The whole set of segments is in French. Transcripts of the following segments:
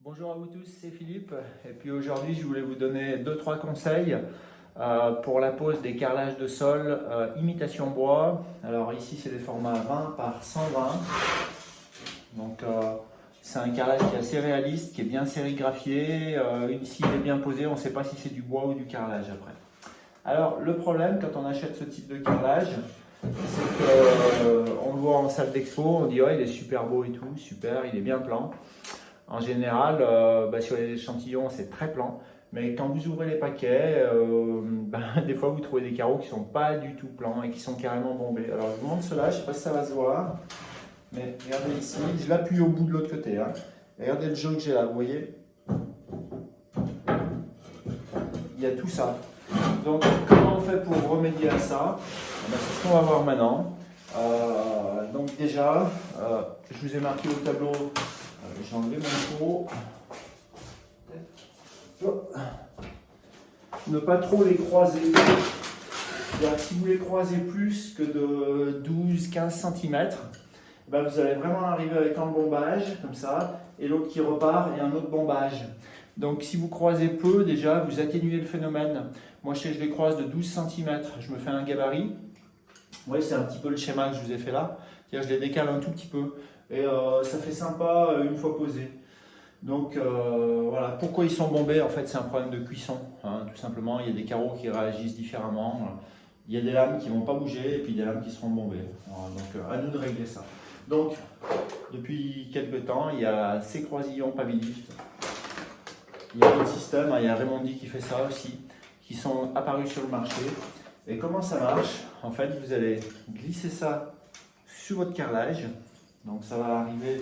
Bonjour à vous tous, c'est Philippe. Et puis aujourd'hui, je voulais vous donner 2-3 conseils pour la pose des carrelages de sol imitation bois. Alors ici, c'est des formats 20 par 120. Donc c'est un carrelage qui est assez réaliste, qui est bien sérigraphié. S'il est bien posé, on ne sait pas si c'est du bois ou du carrelage après. Alors le problème quand on achète ce type de carrelage, c'est qu'on le voit en salle d'expo, on dit ouais, il est super beau et tout, super, il est bien plan. En général, sur les échantillons, c'est très plan. Mais quand vous ouvrez les paquets, des fois vous trouvez des carreaux qui ne sont pas du tout plans et qui sont carrément bombés. Alors je vous montre cela, je ne sais pas si ça va se voir. Mais regardez ici, je l'appuie au bout de l'autre côté. Regardez le jeu que j'ai là, vous voyez? Il y a tout ça. Donc comment on fait pour remédier à ça? C'est ce qu'on va voir maintenant. Donc déjà, je vous ai marqué au tableau. J'ai enlevé mon pot. Ne pas trop les croiser. Si vous les croisez plus que de 12-15 cm, vous allez vraiment arriver avec un bombage, comme ça, et l'autre qui repart et un autre bombage. Donc si vous croisez peu, déjà, vous atténuez le phénomène. Moi, je les croise de 12 cm, je me fais un gabarit. Vous voyez, c'est un petit peu le schéma que je vous ai fait là. C'est-à-dire, je les décale un tout petit peu. Et ça fait sympa une fois posé. Donc voilà, pourquoi ils sont bombés? En fait, c'est un problème de cuisson, tout simplement. Il y a des carreaux qui réagissent différemment. Il y a des lames qui ne vont pas bouger et puis des lames qui seront bombées. Voilà, donc à nous de régler ça. Donc, depuis quelques temps, il y a ces croisillons Pavilift. Il y a d'autres systèmes, il y a Raimondi qui fait ça aussi, qui sont apparus sur le marché. Et comment ça marche? En fait, vous allez glisser ça sur votre carrelage. Donc ça va arriver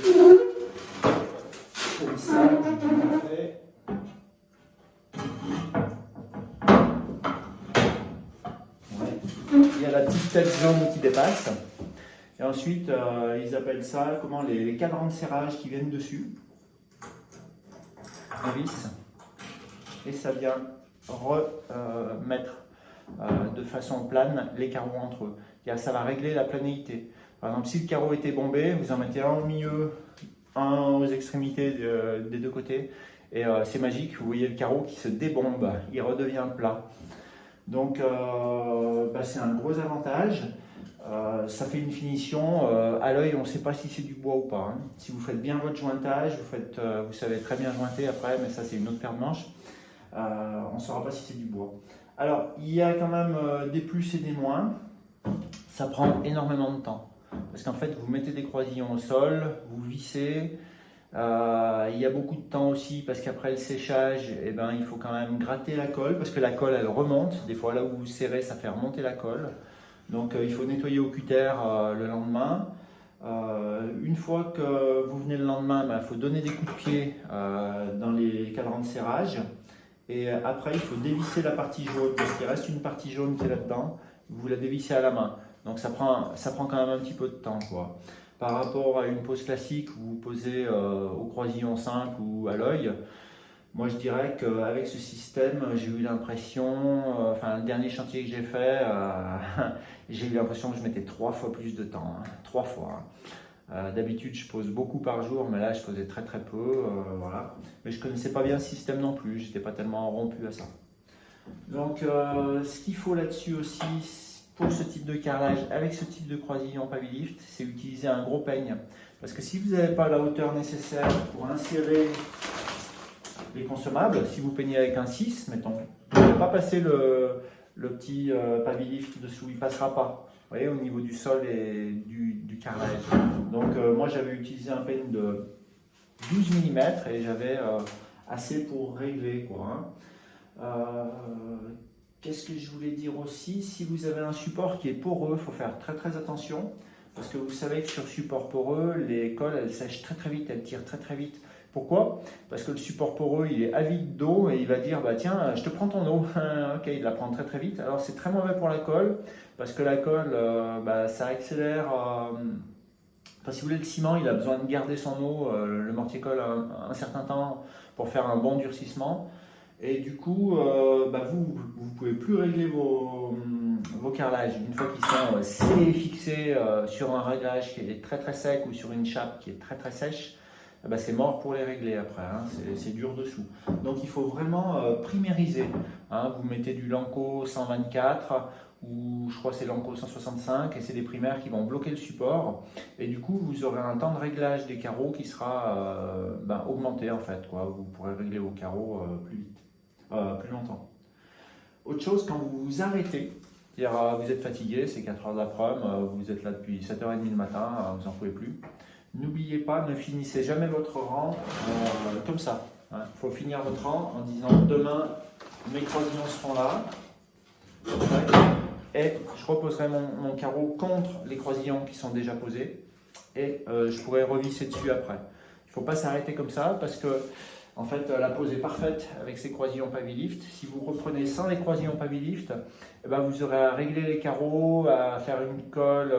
comme ça, je vais vous montrer. Ouais. Il y a la petite tête jaune qui dépasse. Et ensuite, ils appellent ça comment, les cadrans de serrage qui viennent dessus. On visse. Et ça vient remettre de façon plane les carreaux entre eux. Ça va régler la planéité. Par exemple, si le carreau était bombé, vous en mettez un au milieu, un aux extrémités des deux côtés, et c'est magique, vous voyez le carreau qui se débombe, il redevient plat. Donc c'est un gros avantage. Ça fait une finition, à l'œil on ne sait pas si c'est du bois ou pas. Si vous faites bien votre jointage, vous savez très bien jointer après, mais ça c'est une autre paire de manches, on ne saura pas si c'est du bois. Alors il y a quand même des plus et des moins, ça prend énormément de temps. Parce qu'en fait, vous mettez des croisillons au sol, vous vissez. Il y a beaucoup de temps aussi parce qu'après le séchage, il faut quand même gratter la colle parce que la colle, elle remonte. Des fois, là où vous serrez, ça fait remonter la colle. Donc, il faut nettoyer au cutter le lendemain. Une fois que vous venez le lendemain, il faut donner des coups de pied dans les cadrans de serrage. Et après, il faut dévisser la partie jaune parce qu'il reste une partie jaune qui est là-dedans. Vous la dévissez à la main. Donc ça prend quand même un petit peu de temps, quoi. Par rapport à une pose classique où vous posez au croisillon simple ou à l'œil, moi je dirais qu'avec ce système, j'ai eu l'impression, le dernier chantier que j'ai fait, j'ai eu l'impression que je mettais 3 fois plus de temps, 3 fois. D'habitude je pose beaucoup par jour, mais là je posais très très peu, voilà. Mais je connaissais pas bien le système non plus, j'étais pas tellement rompu à ça. Donc ce qu'il faut là-dessus aussi, pour ce type de carrelage, avec ce type de croisillon Pavilift, c'est utiliser un gros peigne. Parce que si vous n'avez pas la hauteur nécessaire pour insérer les consommables, si vous peignez avec un 6, mettons, vous ne pouvez pas passer le petit Pavilift dessous, il ne passera pas. Vous voyez, au niveau du sol et du carrelage. Donc moi j'avais utilisé un peigne de 12 mm et j'avais assez pour régler, quoi. Qu'est-ce que je voulais dire aussi? Si vous avez un support qui est poreux, il faut faire très très attention. Parce que vous savez que sur support poreux, les colles elles sèchent très très vite, elles tirent très très vite. Pourquoi? Parce que le support poreux il est avide d'eau et il va dire tiens, je te prends ton eau. Ok, il la prend très très vite. Alors c'est très mauvais pour la colle parce que la colle ça accélère. Si vous voulez, le ciment il a besoin de garder son eau, le mortier colle un certain temps pour faire un bon durcissement. Et du coup, vous ne pouvez plus régler vos carrelages. Une fois qu'ils sont fixés sur un réglage qui est très très sec ou sur une chape qui est très très sèche, eh ben, c'est mort pour les régler après, hein, c'est dur dessous. Donc il faut vraiment primériser. Hein, vous mettez du Lanco 124 ou je crois que c'est Lanco 165 et c'est des primaires qui vont bloquer le support. Et du coup, vous aurez un temps de réglage des carreaux qui sera augmenté en fait, quoi. Vous pourrez régler vos carreaux plus vite, plus longtemps. Autre chose, quand vous vous arrêtez, c'est-à-dire vous êtes fatigué, c'est 4 heures d'après-midi, vous êtes là depuis 7h30 le matin, vous n'en pouvez plus. N'oubliez pas, ne finissez jamais votre rang comme ça. Il faut finir votre rang en disant demain mes croisillons seront là et je reposerai mon carreau contre les croisillons qui sont déjà posés et je pourrai revisser dessus après. Il ne faut pas s'arrêter comme ça parce que en fait, la pose est parfaite avec ces croisillons Pavilift. Si vous reprenez sans les croisillons Pavilift, eh ben vous aurez à régler les carreaux, à faire une colle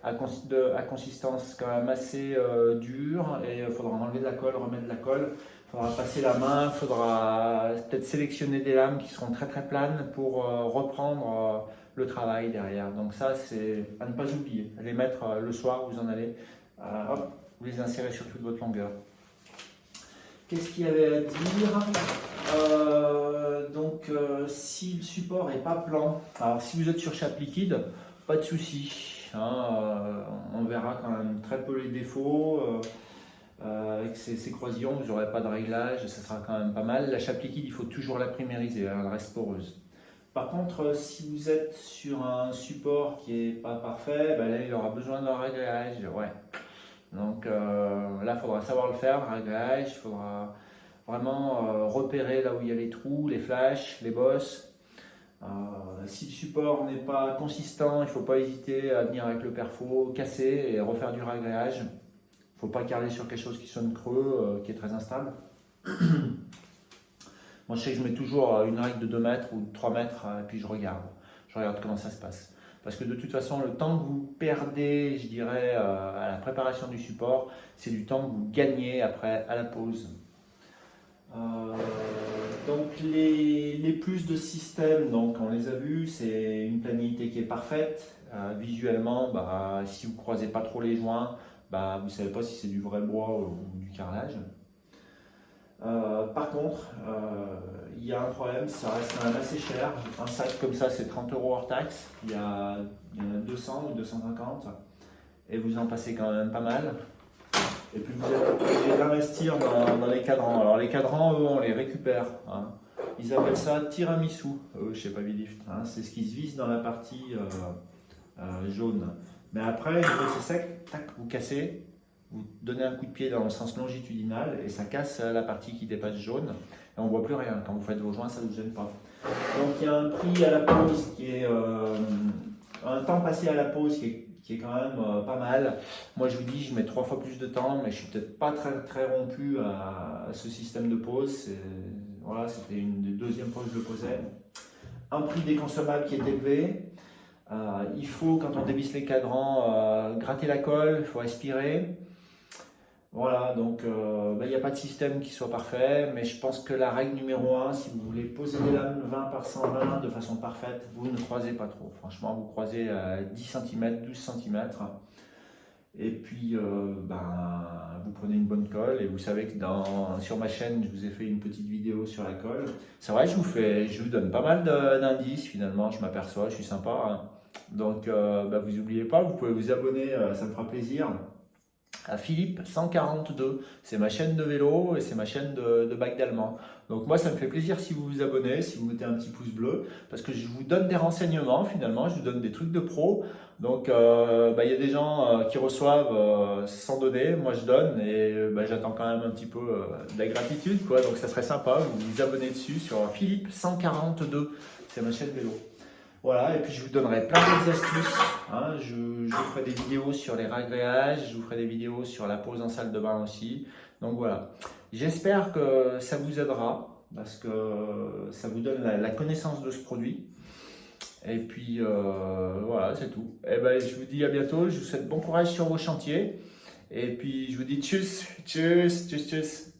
à consistance quand même assez dure. Et il faudra enlever de la colle, remettre de la colle. Il faudra passer la main, il faudra peut-être sélectionner des lames qui seront très très planes pour reprendre le travail derrière. Donc ça, c'est à ne pas oublier. À les mettre le soir, vous en allez, hop, vous les insérez sur toute votre longueur. Qu'est-ce qu'il y avait à dire si le support n'est pas plan, alors si vous êtes sur chape liquide, pas de souci. On verra quand même très peu les défauts. Avec ces croisillons, vous n'aurez pas de réglage, ça sera quand même pas mal. La chape liquide, il faut toujours la primériser, elle reste poreuse. Par contre, si vous êtes sur un support qui n'est pas parfait, là il aura besoin d'un réglage. Ouais. Donc là, il faudra savoir le faire, le réglage, il faudra vraiment repérer là où il y a les trous, les flashs, les bosses. Si le support n'est pas consistant, il ne faut pas hésiter à venir avec le perfo, casser et refaire du réglage. Il ne faut pas carrer sur quelque chose qui sonne creux, qui est très instable. Moi, je sais que je mets toujours une règle de 2 mètres ou de 3 mètres et puis je regarde comment ça se passe. Parce que de toute façon, le temps que vous perdez, je dirais, à la préparation du support, c'est du temps que vous gagnez après à la pause. Donc les plus de système, donc on les a vus, c'est une planéité qui est parfaite. Visuellement, si vous ne croisez pas trop les joints, vous ne savez pas si c'est du vrai bois ou du carrelage. Par contre, il y a un problème, ça reste quand même assez cher. Un sac comme ça, c'est 30 € hors taxe. Il y en a 200 ou 250 et vous en passez quand même pas mal. Et puis vous êtes obligé d'investir dans les cadrans. Alors les cadrans, eux, on les récupère. Ils appellent ça tiramisu, chez Pavilift. C'est ce qui se visse dans la partie jaune. Mais après, une fois que c'est sec, tac, vous cassez. Vous donnez un coup de pied dans le sens longitudinal et ça casse la partie qui dépasse jaune et on ne voit plus rien. Quand vous faites vos joints, ça ne vous gêne pas. Donc il y a un prix à la pause qui est un temps passé à la pause qui est quand même pas mal. Moi je vous dis, je mets 3 fois plus de temps, mais je suis peut-être pas très rompu à ce système de pause. Voilà, c'était une des deuxièmes pauses que je posais. Un prix des consommables qui est élevé. Il faut, quand on dévisse les cadrans, gratter la colle, il faut aspirer. Voilà, donc il n'y a pas de système qui soit parfait, mais je pense que la règle numéro 1, si vous voulez poser des lames 20 par 120 de façon parfaite, vous ne croisez pas trop. Franchement, vous croisez 10 cm, 12 cm. Et puis, vous prenez une bonne colle et vous savez que sur ma chaîne, je vous ai fait une petite vidéo sur la colle. C'est vrai, je vous donne pas mal d'indices finalement, je m'aperçois, je suis sympa. Donc, vous n'oubliez pas, vous pouvez vous abonner, ça me fera plaisir. À Philippe 142, c'est ma chaîne de vélo et c'est ma chaîne de bac d'allemand. Donc moi ça me fait plaisir si vous vous abonnez, si vous mettez un petit pouce bleu, parce que je vous donne des renseignements finalement, je vous donne des trucs de pro. Donc y a des gens qui reçoivent sans donner, moi je donne et j'attends quand même un petit peu de la gratitude, quoi. Donc ça serait sympa, vous vous abonnez dessus sur Philippe 142, c'est ma chaîne vélo. Voilà, et puis je vous donnerai plein d'autres astuces. Je vous ferai des vidéos sur les réglages, je vous ferai des vidéos sur la pose en salle de bain aussi. Donc voilà, j'espère que ça vous aidera parce que ça vous donne la connaissance de ce produit. Et puis voilà, c'est tout. Et je vous dis à bientôt, je vous souhaite bon courage sur vos chantiers. Et puis je vous dis tchuss, tchuss, tchuss, tchuss.